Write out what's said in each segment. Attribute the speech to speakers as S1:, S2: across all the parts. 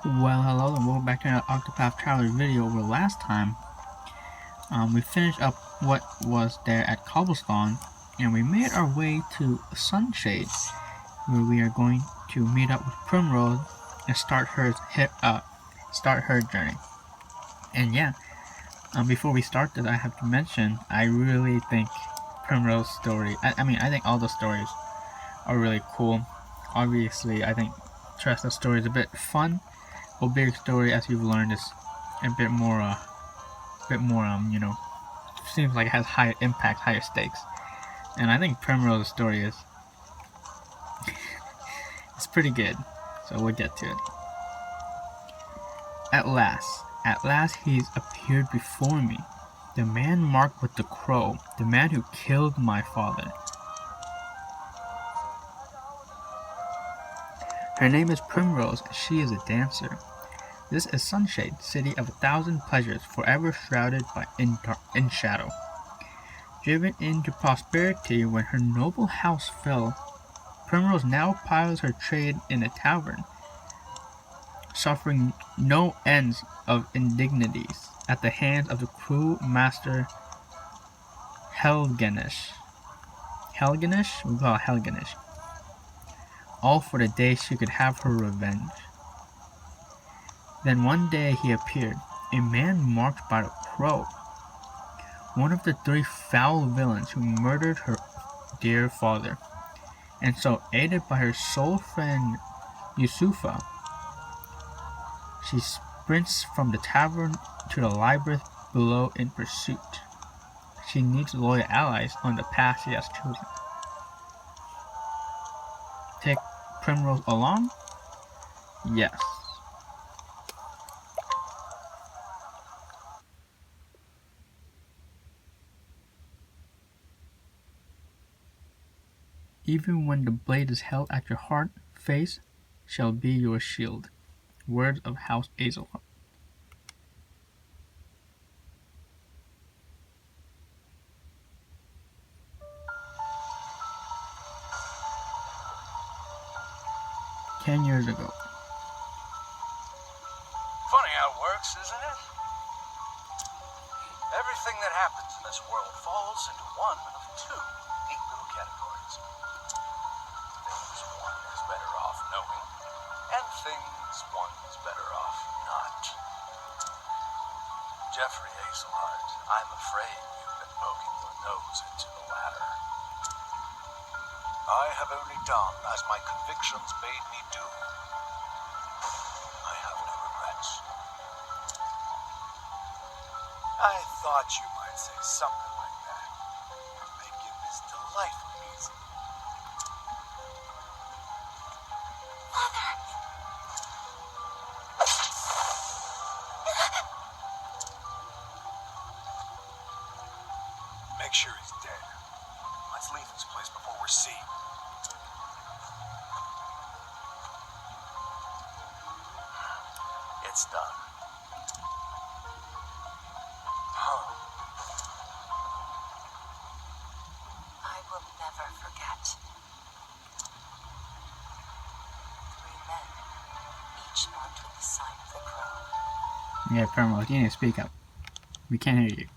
S1: Well, hello and welcome back to another Octopath Traveler video. Where last time, we finished up what was there at Cobblestone, and we made our way to Sunshade, where we are going to meet up with Primrose and start her journey. And yeah, before we start this, I have to mention I really think Primrose's story. I think all the stories are really cool. Obviously, I think Tressa's story is a bit fun. Obig's story, as you've learned, is a bit more, seems like it has higher impact, higher stakes. And I think Primrose's story is it's pretty good. So we'll get to it. At last he's appeared before me. The man marked with the crow, the man who killed my father. Her name is Primrose, and she is a dancer. This is Sunshade, city of 1,000 pleasures, forever shrouded in shadow. Driven into prosperity when her noble house fell, Primrose now piles her trade in a tavern, suffering no ends of indignities at the hands of the cruel master Helganish. We call it Helganish. All for the day she could have her revenge. Then one day he appeared, a man marked by the crow, one of the 3 foul villains who murdered her dear father. And so, aided by her soul friend Yusufa, she sprints from the tavern to the labyrinth below in pursuit. She needs loyal allies on the path she has chosen. Take Primrose along? Yes. Even when the blade is held at your heart, face shall be your shield. Words of House Azelheart. "10 years ago.
S2: Funny how it works, isn't it? Everything that happens in this world falls into one of 2 neat little categories. Things one is better off knowing, and things one is better off not. Jeffrey Azelheart, I'm afraid you've been poking your nose into the latter. I have only done as my convictions bade me do. I have no regrets. I thought you might say something like that. Make it this delightfully easy.
S3: Father!
S2: Make sure he's dead. Let's leave this place before we're seen. It's done.
S3: I will never forget. 3 men, each marked with the sign of the crow.
S1: Yeah, Primrose, you need to speak up. We can't hear you.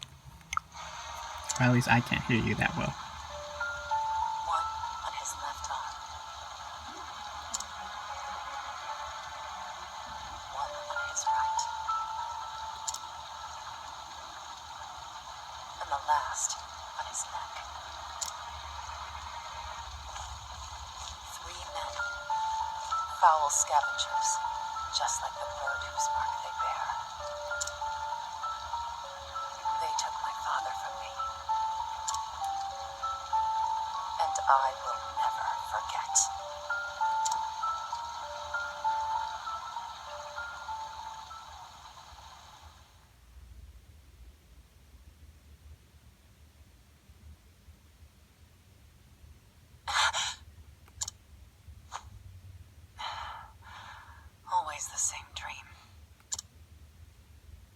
S1: Or at least I can't hear you that well.
S3: One on his left arm. One on his right. And the last on his neck. 3 men. Foul scavengers, just like the bird whose mark they bear. They took my father from me. And I will never forget. Always the same dream.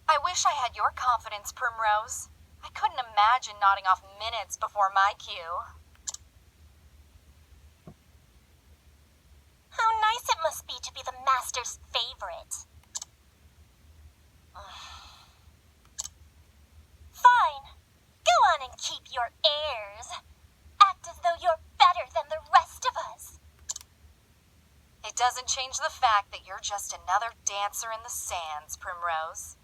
S4: I wish I had your confidence, Primrose. I couldn't imagine nodding off minutes before my cue.
S5: How nice it must be to be the master's favorite.
S4: doesn't change the fact that you're just another dancer in the sands, Primrose.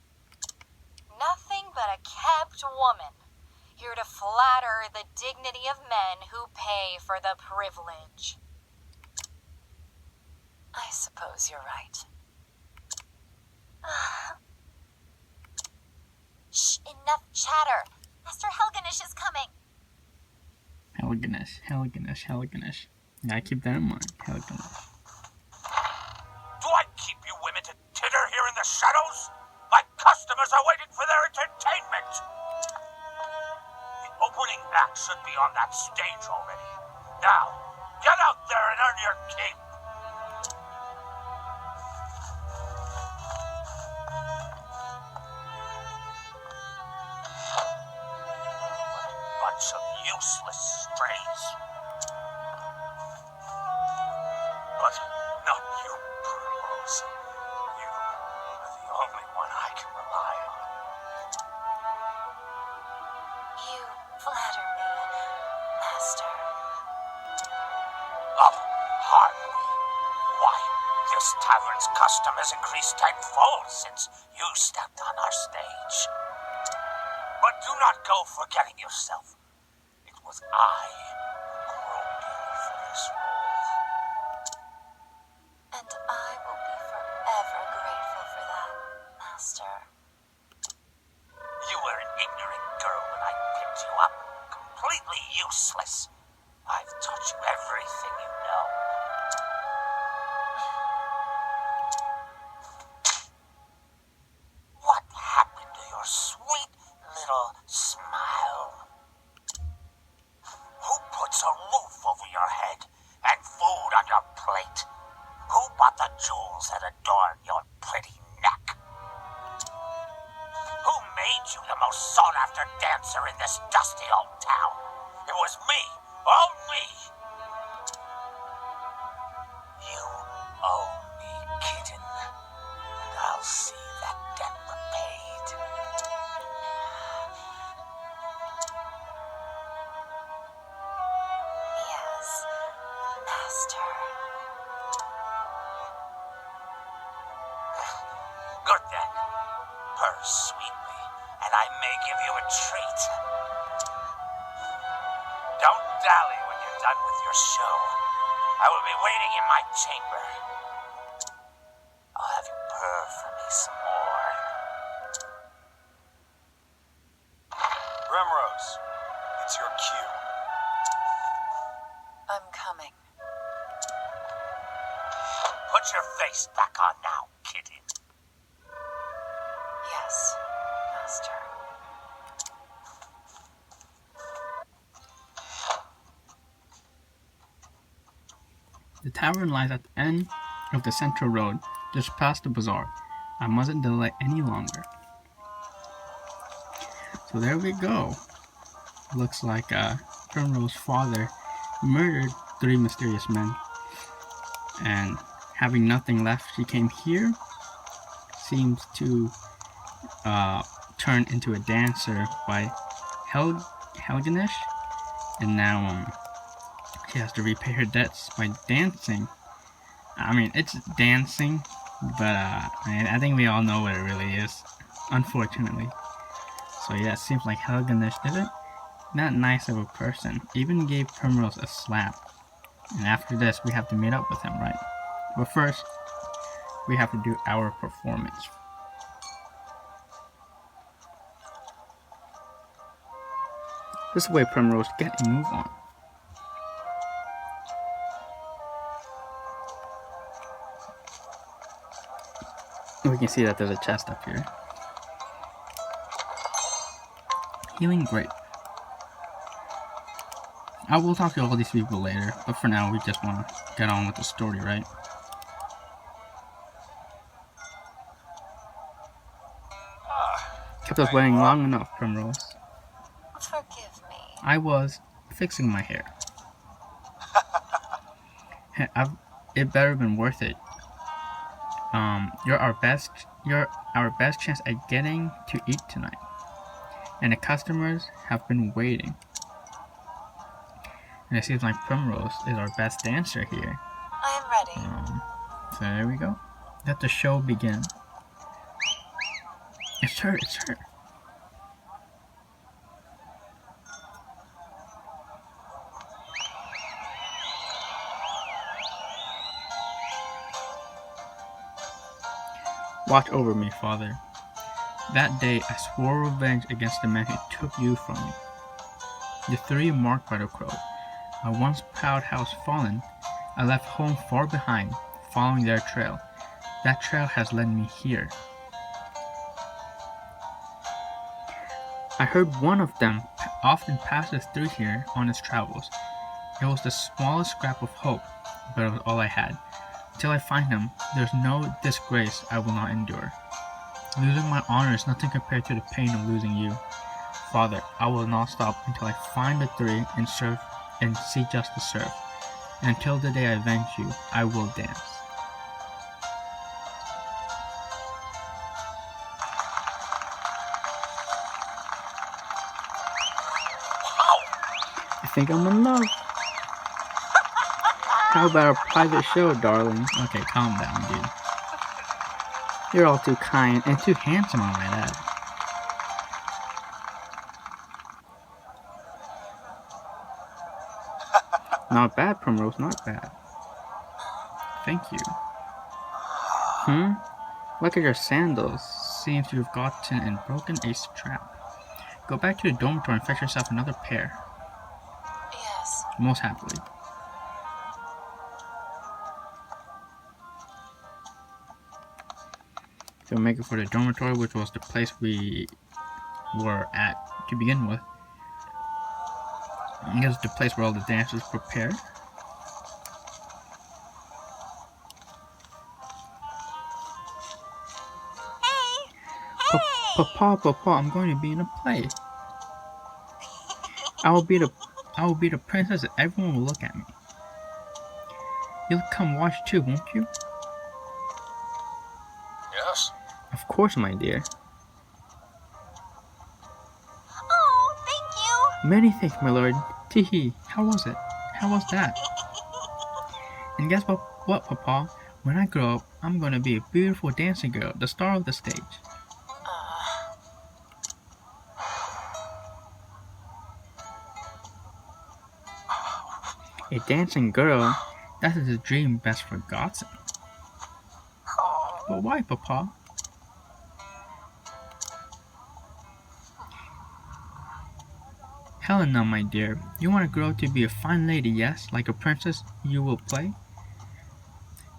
S4: Nothing but a kept woman, here to flatter the dignity of men who pay for the privilege.
S3: I suppose you're right.
S4: Shh, enough chatter. Master Helganish is coming.
S1: Helganish. Gotta keep that in mind. Helganish.
S2: Do I keep you women to titter here in the shadows? My customers are waiting for their entertainment. The opening act should be on that stage already. Now, get out there and earn your keep. Bunch of useless strays. But not you, Primrose. You are the only one I can rely on.
S3: You flatter me, Master.
S2: Oh, hardly. Why, this tavern's custom has increased tenfold since you stepped on our stage. But do not go forgetting yourself. It was I who groomed you for this role.
S3: And I will be forever grateful for that, Master.
S2: You were an ignorant girl when I picked you up. Completely useless. I've taught you everything you know. What happened to your sweet little smile? Who puts a roof over your head and food on your plate? Who bought the jewels that adorn your pretty neck? Who made you the most sought-after dancer in this dusty old town? It was me, all me. You owe me, kitten, and I'll see that debt repaid.
S3: Yes, Master.
S2: Good then. Purr sweetly, and I may give you a treat. Don't dally when you're done with your show. I will be waiting in my chamber. I'll have you purr for me some more. Primrose, it's your cue.
S3: I'm coming.
S2: Put your face back on now, kitty.
S3: Yes, Master.
S1: The tavern lies at the end of the central road, just past the bazaar. I mustn't delay any longer. So there we go. Looks like Primrose's father murdered 3 mysterious men. And having nothing left, she came here. Seems to turn into a dancer by Helganish. And now she has to repay her debts by dancing. I mean, it's dancing, but I think we all know what it really is, unfortunately. So yeah, it seems like Helganish isn't that nice of a person. Even gave Primrose a slap. And after this, we have to meet up with him, right? But first, we have to do our performance. This way, Primrose, get a move on. We can see that there's a chest up here. Healing grape. I will talk to all these people later, but for now we just want to get on with the story, right? Kept us waiting long enough, Primrose.
S3: Forgive me.
S1: I was fixing my hair. It better have been worth it. You're our best chance at getting to eat tonight. And the customers have been waiting. And it seems like Primrose is our best dancer here.
S3: I am ready.
S1: So there we go. Let the show begin. It's her, it's her. Watch over me, Father. That day I swore revenge against the man who took you from me. The three marked by the crow. My once proud house fallen, I left home far behind, following their trail. That trail has led me here. I heard one of them often passes through here on his travels. It was the smallest scrap of hope, but it was all I had. Till I find him, there's no disgrace I will not endure. Losing my honor is nothing compared to the pain of losing you. Father, I will not stop until I find the three and serve and see justice served. And until the day I avenge you, I will dance. I think I'm in love. How about a private show, darling? Okay, calm down, dude. You're all too kind and too handsome, I might add. Not bad, Primrose, not bad. Thank you. Look at your sandals. Seems you've gotten and broken a trap. Go back to the dormitory and fetch yourself another pair.
S3: Yes.
S1: Most happily. So we'll make it for the dormitory, which was the place we were at to begin with. I guess the place where all the dancers prepare. Papa, I'm going to be in a play. I will be the princess and everyone will look at me. You'll come watch too, won't you?
S2: Yes.
S1: Of course, my dear.
S4: Oh, thank you.
S1: Many thanks, my lord. Teehee, how was it? How was that? And guess what, Papa? When I grow up, I'm gonna be a beautiful dancing girl, the star of the stage. A dancing girl? That is a dream best forgotten. But why, Papa? Helena, my dear, you want to grow to be a fine lady, yes? Like a princess you will play?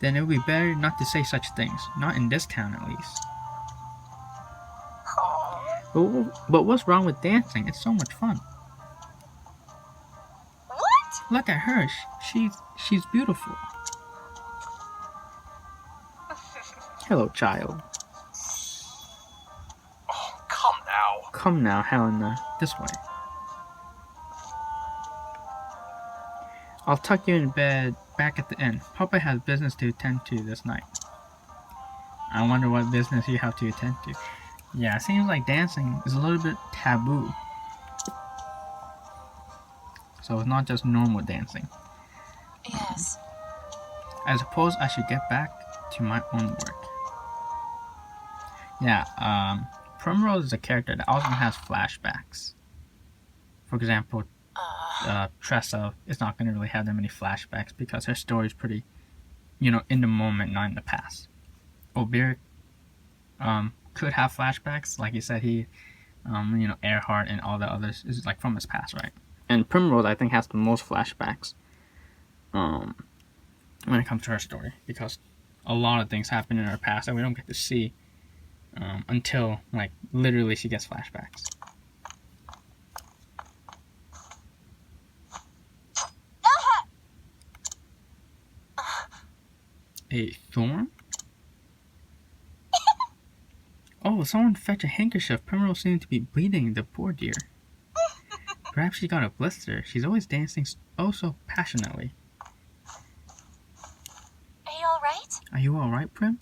S1: Then it would be better not to say such things. Not in this town, at least. But what's wrong with dancing? It's so much fun.
S4: What?
S1: Look at her. She's beautiful. Hello, child.
S2: Oh, come now.
S1: Come now, Helena. This way. I'll tuck you in bed back at the inn. Papa has business to attend to this night. I wonder what business you have to attend to. Yeah, it seems like dancing is a little bit taboo. So it's not just normal dancing.
S3: Yes.
S1: I suppose I should get back to my own work. Yeah, Primrose is a character that also has flashbacks. For example, Tressa is not going to really have that many flashbacks because her story is pretty, in the moment, not in the past. Oberic could have flashbacks, like you said, he, Earhart and all the others is like from his past, right? And Primrose, I think, has the most flashbacks when it comes to her story because a lot of things happen in her past that we don't get to see until, like, literally she gets flashbacks. A thorn? Oh, someone fetch a handkerchief. Primrose seems to be bleeding, the poor dear. Perhaps she got a blister. She's always dancing oh so passionately.
S3: Are you alright?
S1: Are you alright, Prim?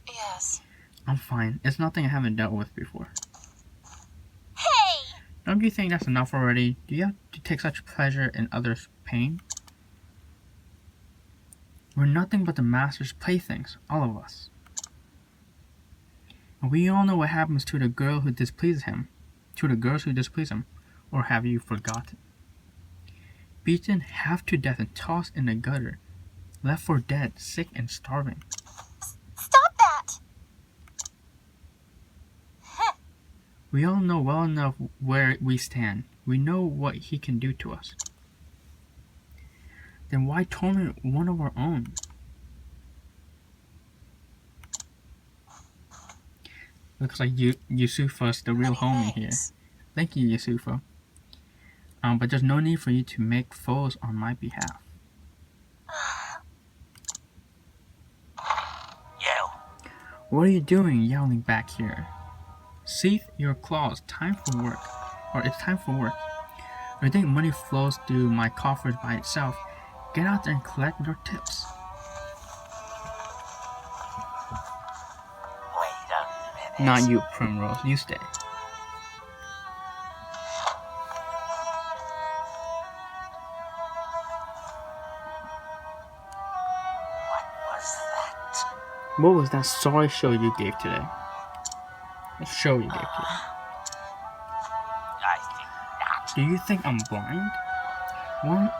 S3: Yes.
S1: I'm fine. It's nothing I haven't dealt with before.
S4: Hey!
S1: Don't you think that's enough already? Do you have to take such pleasure in others' pain? We're nothing but the master's playthings, all of us. And we all know what happens to the girl who displeases him, to the girls who displease him, or have you forgotten? Beaten half to death and tossed in the gutter, left for dead, sick and starving.
S4: Stop that!
S1: We all know well enough where we stand. We know what he can do to us. Then why torment one of our own? Looks like Yusufa's the real homie here. Thank you, Yusufa. But there's no need for you to make foes on my behalf.
S2: Yell.
S1: What are you doing yelling back here? Sheath your claws. Time for work. Or it's time for work. Or you think money flows through my coffers by itself? Get out there and collect your tips.
S2: Wait a minute.
S1: Not you, Primrose. You stay. What was that sorry show you gave today? The show you gave today.
S2: I think not.
S1: Do you think I'm blind? One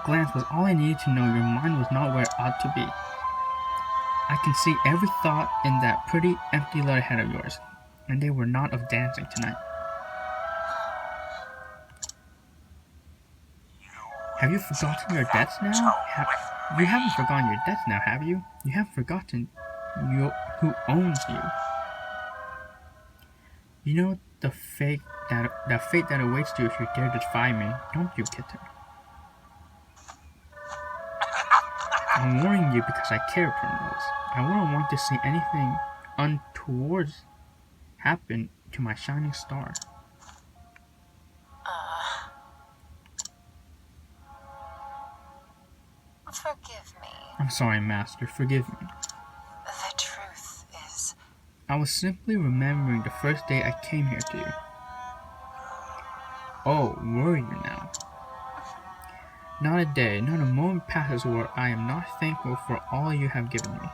S1: glance was all I needed to know your mind was not where it ought to be. I can see every thought in that pretty empty letterhead of yours, and they were not of dancing tonight. Have you forgotten your debts now? You haven't forgotten your debts now, have you? You haven't forgotten who owns you. You know the fate that awaits you if you dare defy me, don't you, kitten? I'm warning you because I care, Primrose. I wouldn't want to see anything untoward happen to my shining star.
S3: Forgive me.
S1: I'm sorry, Master. Forgive me.
S3: The truth is...
S1: I was simply remembering the first day I came here to you. Oh, were you now? Not a day, not a moment passes where I am not thankful for all you have given me.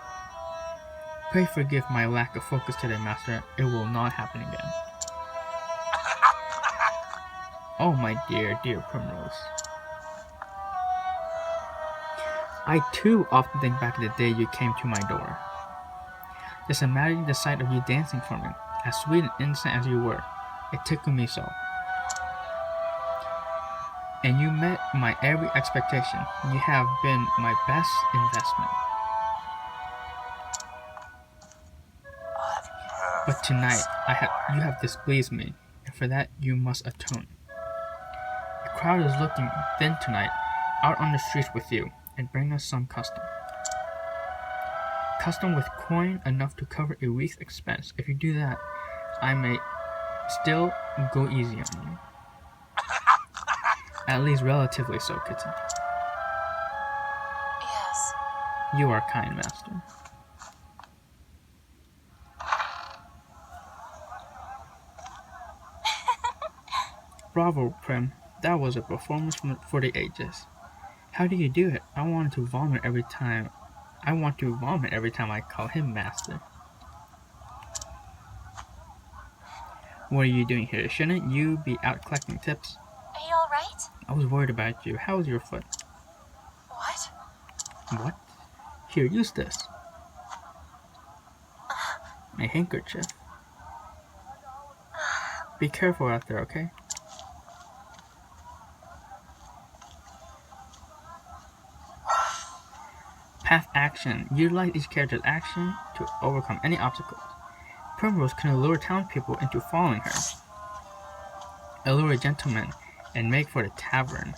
S1: Pray forgive my lack of focus today, Master. It will not happen again. Oh, my dear, dear Primrose. I too often think back to the day you came to my door. Just imagine the sight of you dancing for me, as sweet and innocent as you were. It tickled me so. And you met my every expectation. You have been my best investment. But tonight, you have displeased me, and for that you must atone. The crowd is looking thin tonight, out on the streets with you, and bring us some custom. Custom with coin enough to cover a week's expense. If you do that, I may still go easy on you. At least relatively so, kitten.
S3: Yes.
S1: You are kind, Master. Bravo, Prim. That was a performance for the ages. How do you do it? I want to vomit every time I call him Master. What are you doing here? Shouldn't you be out collecting tips?
S4: Are you alright?
S1: I was worried about you. How's your foot?
S3: What?
S1: What? Here, use this. A handkerchief. Be careful out there, okay? Path action. Utilize each character's action to overcome any obstacles. Primrose can allure townspeople into following her. Allure a gentleman and make for the tavern.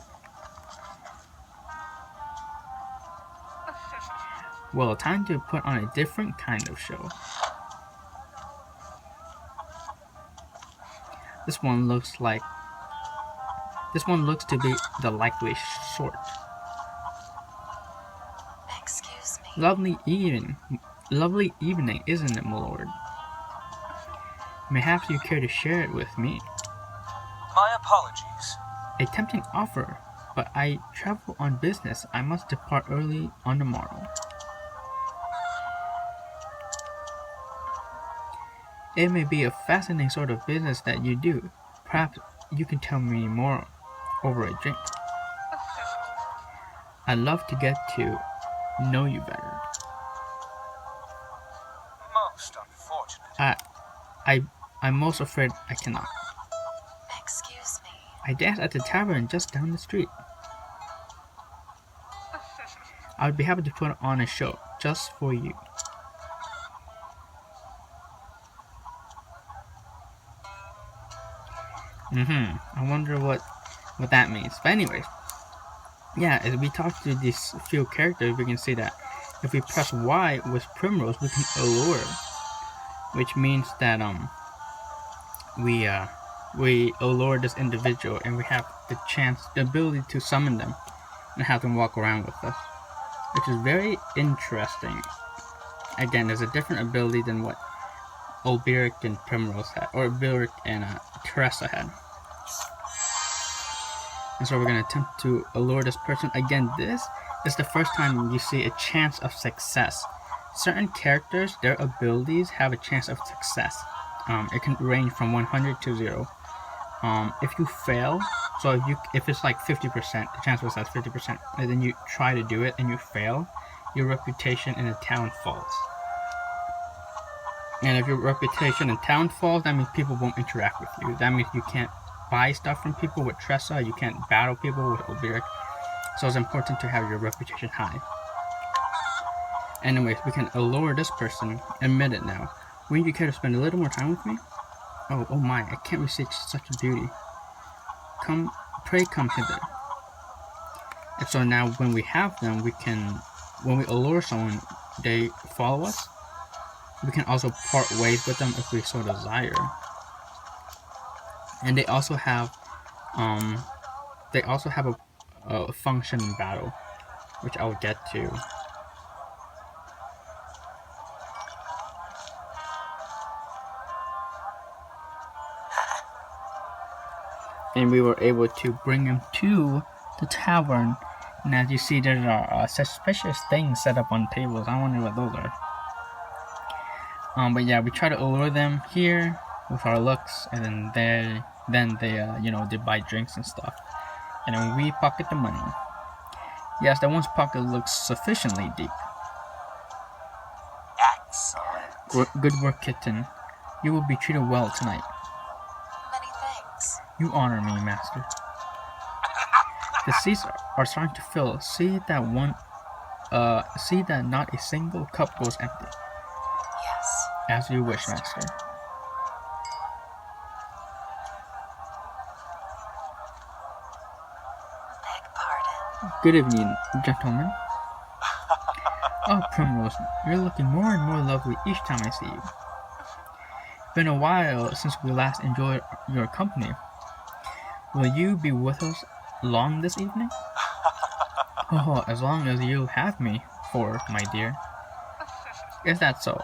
S1: Well, time to put on a different kind of show. This one looks to be the likely sort.
S3: Excuse me.
S1: Lovely evening, isn't it, my lord? Perhaps you care to share it with me.
S2: My apologies.
S1: A tempting offer, but I travel on business. I must depart early on the morrow. It may be a fascinating sort of business that you do. Perhaps you can tell me more over a drink. I'd love to get to know you better.
S2: Most unfortunate.
S1: I'm most afraid I cannot.
S3: Excuse me.
S1: I dance at the tavern just down the street. I would be happy to put on a show just for you. I wonder what that means. But anyways, yeah, as we talk to these few characters, we can see that if we press Y with Primrose, we can allure, which means that we allure this individual, and we have the ability to summon them and have them walk around with us, which is very interesting. Again, there's a different ability than what Alberic and Primrose had, or Alberic and Teresa had. And so we're going to attempt to allure this person. Again, this is the first time you see a chance of success. Certain characters, their abilities have a chance of success. It can range from 100 to 0. If you fail, so if it's like 50%, the chance of success 50%, and then you try to do it and you fail, your reputation in the town falls. And if your reputation in town falls, that means people won't interact with you. That means you can't buy stuff from people with Tressa, you can't battle people with Alberic. So it's important to have your reputation high. Anyways, we can allure this person. Admit it now. Wouldn't you care to spend a little more time with me? Oh my, I can't resist such a beauty. Pray come hither. And so now when we have them, when we allure someone, they follow us. We can also part ways with them if we so desire. And they also have a function in battle, which I will get to. And we were able to bring him to the tavern. And as you see, there are suspicious things set up on tables. I wonder what those are. But yeah, we try to allure them here with our looks, and then they buy drinks and stuff, and then we pocket the money. Yes, that one's pocket looks sufficiently deep.
S2: Excellent.
S1: Good work, kitten. You will be treated well tonight.
S3: Many thanks.
S1: You honor me, master. The seats are starting to fill. See that not a single cup goes empty.
S3: Yes.
S1: As you wish, master.
S3: Beg pardon.
S1: Good evening, gentlemen. Oh, Primrose, you're looking more and more lovely each time I see you. It's been a while since we last enjoyed your company. Will you be with us long this evening? Oh, as long as you have me for, my dear. Is that so?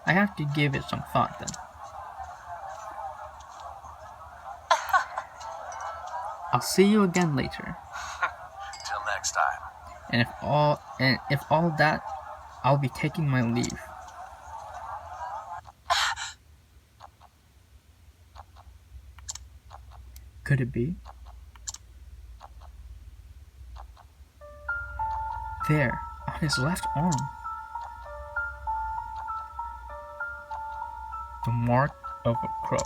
S1: I have to give it some thought then. I'll see you again later.
S2: Till next time.
S1: And if all that, I'll be taking my leave. Could it be? There, on his left arm. The mark of a crow.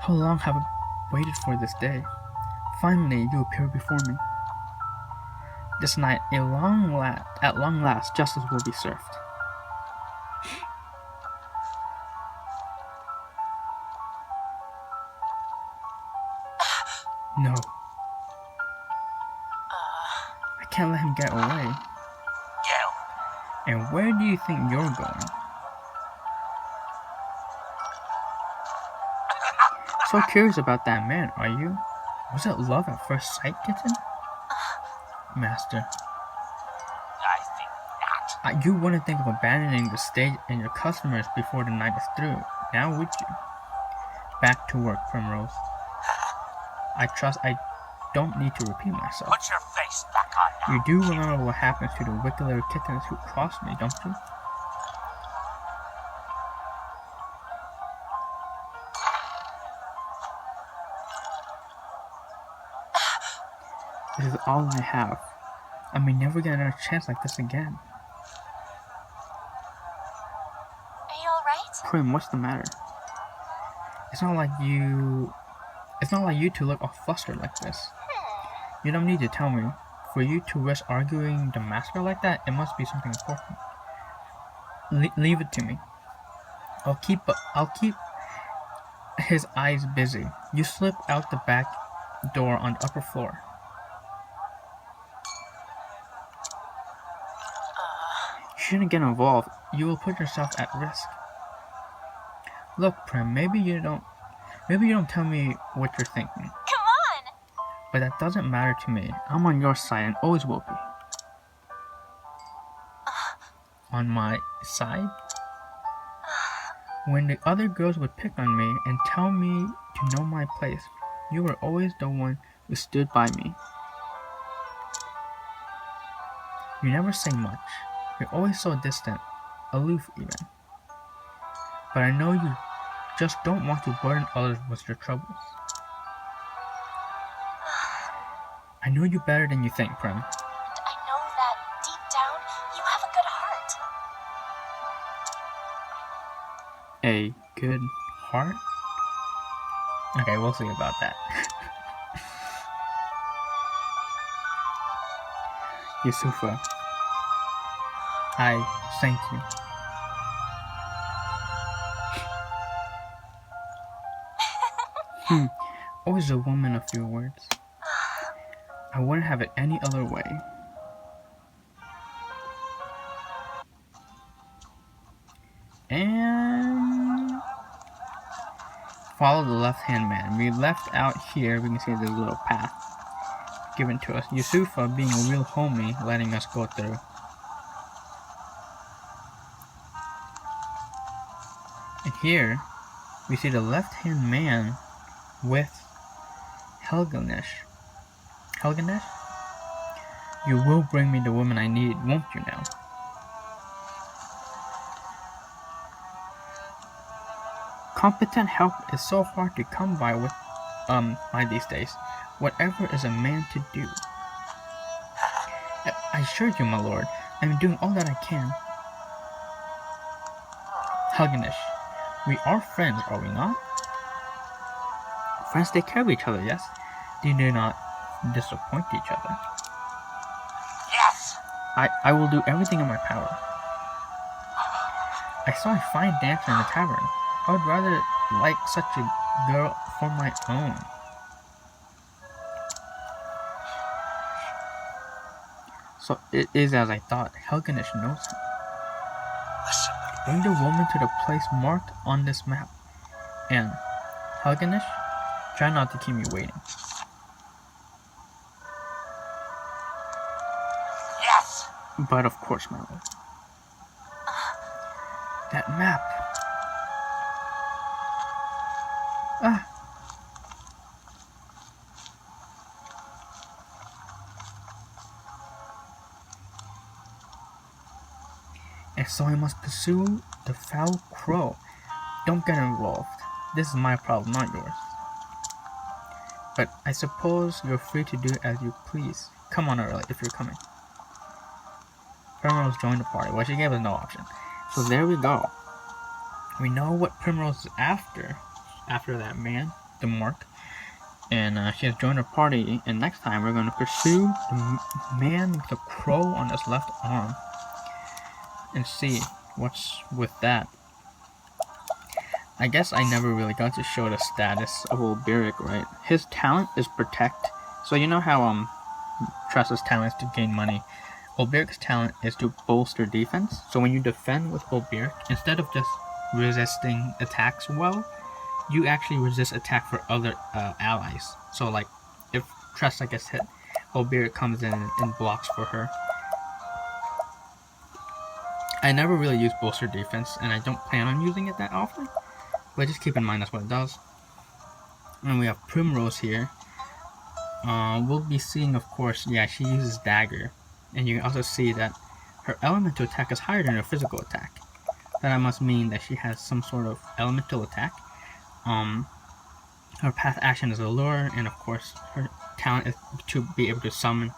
S1: How long have I waited for this day? Finally, you appear before me. This night, at long last, justice will be served. No. I can't let him get away.
S2: Gel.
S1: And where do you think you're going? So curious about that man, are you? Was it love at first sight, kitten? Master.
S2: I think not.
S1: You wouldn't think of abandoning the stage and your customers before the night is through, now would you? Back to work, Primrose. I trust I don't need to repeat myself.
S2: Put your face back on now.
S1: You do remember what happened to the wicked little kittens who crossed me, don't you? This is all I have. I may never get another chance like this again.
S4: Are you alright?
S1: Prim, what's the matter? It's not like you two look all flustered like this. You don't need to tell me. For you to risk arguing the master like that, it must be something important. Leave it to me. I'll keep his eyes busy. You slip out the back door on the upper floor. You shouldn't get involved. You will put yourself at risk. Look, Prim, maybe you don't tell me what you're thinking.
S4: Come on!
S1: But that doesn't matter to me. I'm on your side and always will be. On my side? When the other girls would pick on me and tell me to know my place, you were always the one who stood by me. You never say much. You're always so distant, aloof even. But I know you just don't want to burden others with your troubles. I know you better than you think, Prim.
S4: And I know that deep down, you have a good heart.
S1: A good heart? Okay, we'll see about that. Yusufa, I thank you. Always a woman of few words. I wouldn't have it any other way. And follow the left-hand man. We left out here, we can see there's a little path given to us. Yusufa, being a real homie, letting us go through. And here, we see the left-hand man with Helganesh. Helganesh? You will bring me the woman I need, won't you now? Competent help is so hard to come by these days. Whatever is a man to do. I assure you, my lord, I'm doing all that I can. Helganesh, we are friends, are we not? Friends take care of each other, yes? They do not disappoint each other.
S2: Yes!
S1: I will do everything in my power. I saw a fine dancer in the tavern. I would rather like such a girl for my own. So it is as I thought. Helganesh knows him.
S2: Listen.
S1: Bring the woman to the place marked on this map. And, Helganesh, try not to keep me waiting.
S2: Yes!
S1: But of course, my lord. That map. Ah. And so I must pursue the foul crow. Don't get involved. This is my problem, not yours. But I suppose you're free to do as you please. Come on early if you're coming. Primrose joined the party. Well, she gave us no option. So there we go. We know what Primrose is after that man, the mark. And she has joined our party. And next time we're going to pursue the man with the crow on his left arm. And see what's with that. I guess I never really got to show the status of old Beric, right? His talent is protect. So you know how Tressa's talent is to gain money. Old Beric's talent is to bolster defense. So when you defend with old Beric, instead of just resisting attacks well, you actually resist attack for other allies. So like if Tressa gets hit, old Beric comes in and blocks for her. I never really use bolster defense, and I don't plan on using it that often. But just keep in mind that's what it does. And we have Primrose here. We'll be seeing, of course, yeah, she uses dagger. And you can also see that her elemental attack is higher than her physical attack. That must mean that she has some sort of elemental attack. Her path action is a lure, and of course, her talent is to be able to summon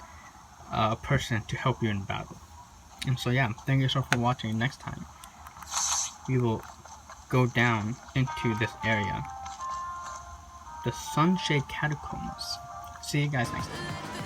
S1: a person to help you in battle. And so yeah, thank you so much for watching. Next time, we will go down into this area, the Sunshade Catacombs. See you guys next time.